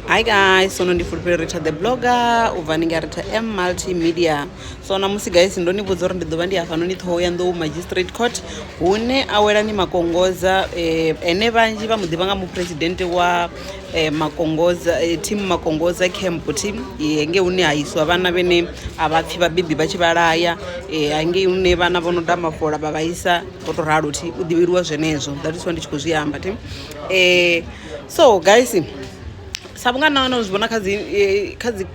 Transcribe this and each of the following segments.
Hi guys, so ndi Fulperita the blogger uvaninga rita M Multimedia. So namusi guys ndoni vudza uri ndi ḓovha ndi hafha noni Thohoyandou Magistrate Court hune awela ni Makongoza ene vanji vha muḓivha nga mu president wa Makongoza team Makongoza camp team nge hune ha iswa vhana vhene a vha pfi vhabebi vha tshi vhalaya nge hune vhana vho no da mafola vha vhaisa ngo to ralo thi u ḓivheliwa zwenezwo that is what ndi tshi khou zwi amba team. So guys sabunga na no zwibona khazi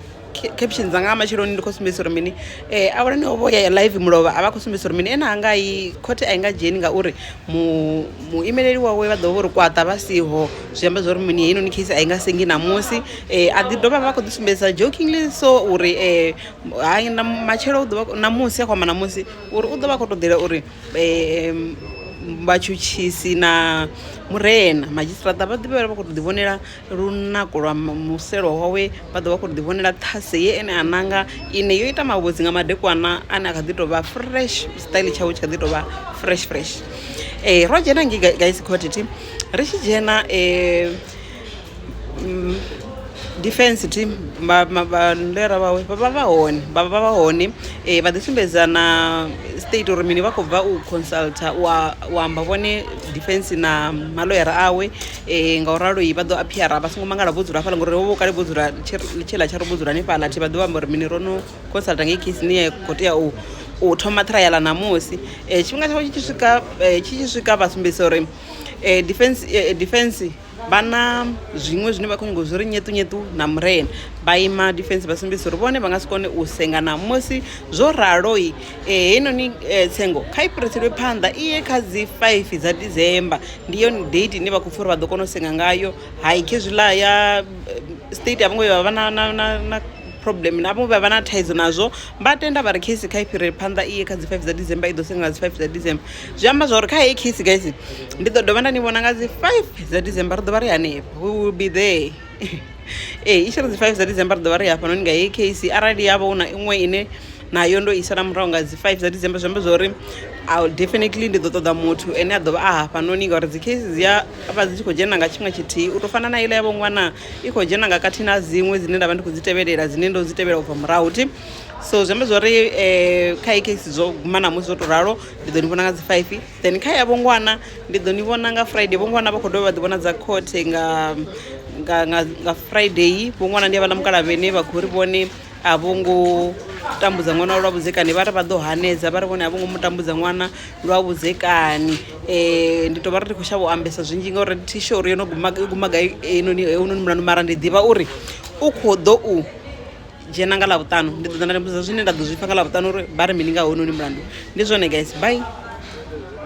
captions nga matshiloni ndi khou sumbedzisa uri mini awala ni ovo ya live mulova ava khou sumbedzisa uri mini ene anga I court a inga dzheni ngauri mu imeleli wawe vha ḓo vha uri kwaṱa vha siho zwi amba zwa uri mini hino ni case a inga sengi namusi a ḓi dovha vha khou ḓi sumbedzisa jokingly so uri hai na matshelo u ḓo namusi a kwama namusi uri u ḓo vha khou ṱoḓela uri vhatshutshisi na murena magistrata vha ḓivha vha khou ḓi vhonela lunako lwa muselo wawe vha ḓo vha khou ḓi vhonela ṱhase ye ene ananga ine yo ita mavhodzi nga madekwana ane a kha ḓi tou vha fresh style tshawe tshi kha ḓi tou vha fresh ro dzhena ngi guys court team ri tshi dzhena defense team lera vawe vha vha hone vha ḓi sumbedza na state uri mini vha khou bva u consulta u amba vhone defense na maloyara awe ngauralo vha ḓo appeara vha songo mangala vho dzula fhaḽa ngori vho kale vho dzula tshela tsha ro vho dzula hanefhaḽa thi vha ḓo amba uri mini ro no consulta ngei case ni khou tea u thoma trial namusi tshifhinga tshawe tshi tshi swika vha sumbedzisa uri defense bana zwiṅwe zwine vha khou nyaga zwi ri nyeṱunyeṱu na murena vha ima defense vha sumbedzisa uri vhone vha nga si kone u senga namusi zwo ralo heinoni tsengo kha I phuresiwe phanḓa iye kha dzi 5 dza December ndi yone date ine vha khou pfha uri vha ḓo kona u senga ngayo hai khezwiḽa ya state a vhongo vha na problem navho vha vha na thaidzo nazwo vha tenda vha ri case kha I phuresiwe phanḓa iye kha dzi 5 dza December I ḓo senga dzi 5 dza December zwi amba zwa uri kha heyi case guys ndi ḓo dovha nda ni vhona nga dzi 5 dza December ri ḓo vha ri hanefha we will be there I tshi ri dzi 5 dza December ri ḓo vha ri hafha noni nga heyi case arali yavha hu na iṅwe ine nayo ndo isa na murahu nga dzi 5 dza December zwi amba zwa uri definitely ndi ḓo ṱoḓa muthu ene a ḓo vha a hafha noni ngauri dzi cases ya vha dzi tshi khou dzhena nga tshifhinga tshithihi u tou fana na ile yavho ṅwana I khou dzhena nga khathihi na dziṅwe dzine nda vha ndi khou dzi tevhelela dzine ndo dzi tevhela u bva murahu ti so zwi amba zwa uri kha i case dzo guma namusi zwo tou ralo ndi ḓo ni vhona nga dzi 5 then kha yavho ṅwana ndi ḓo ni vhona nga Friday vho ṅwana vha khou dovha vha ḓi vhona dza court nga Friday vho ṅwana ndi havhala mukalavhene vha khou ri vhone a vho ngo tambudza ṅwana lwa vhudzekani vha ri vha ḓo hanedza vha ri vhone a vho ngo mutambudza ṅwana lwa vhudzekani ndi tou vha ri khou shavha u ambesa zwinzhi ngauri thi sure uri yo no guma gai heinoni mulandu mara ndi ḓivha uri u khou ḓo u dzhena nga ḽavhuṱanu ndi ḓo ḓa nda mbudza zwine nda ḓo zwi pfha nga ḽavhuṱanu uri vha ri mini nga hounoni mulandu ndi zwone guys bye.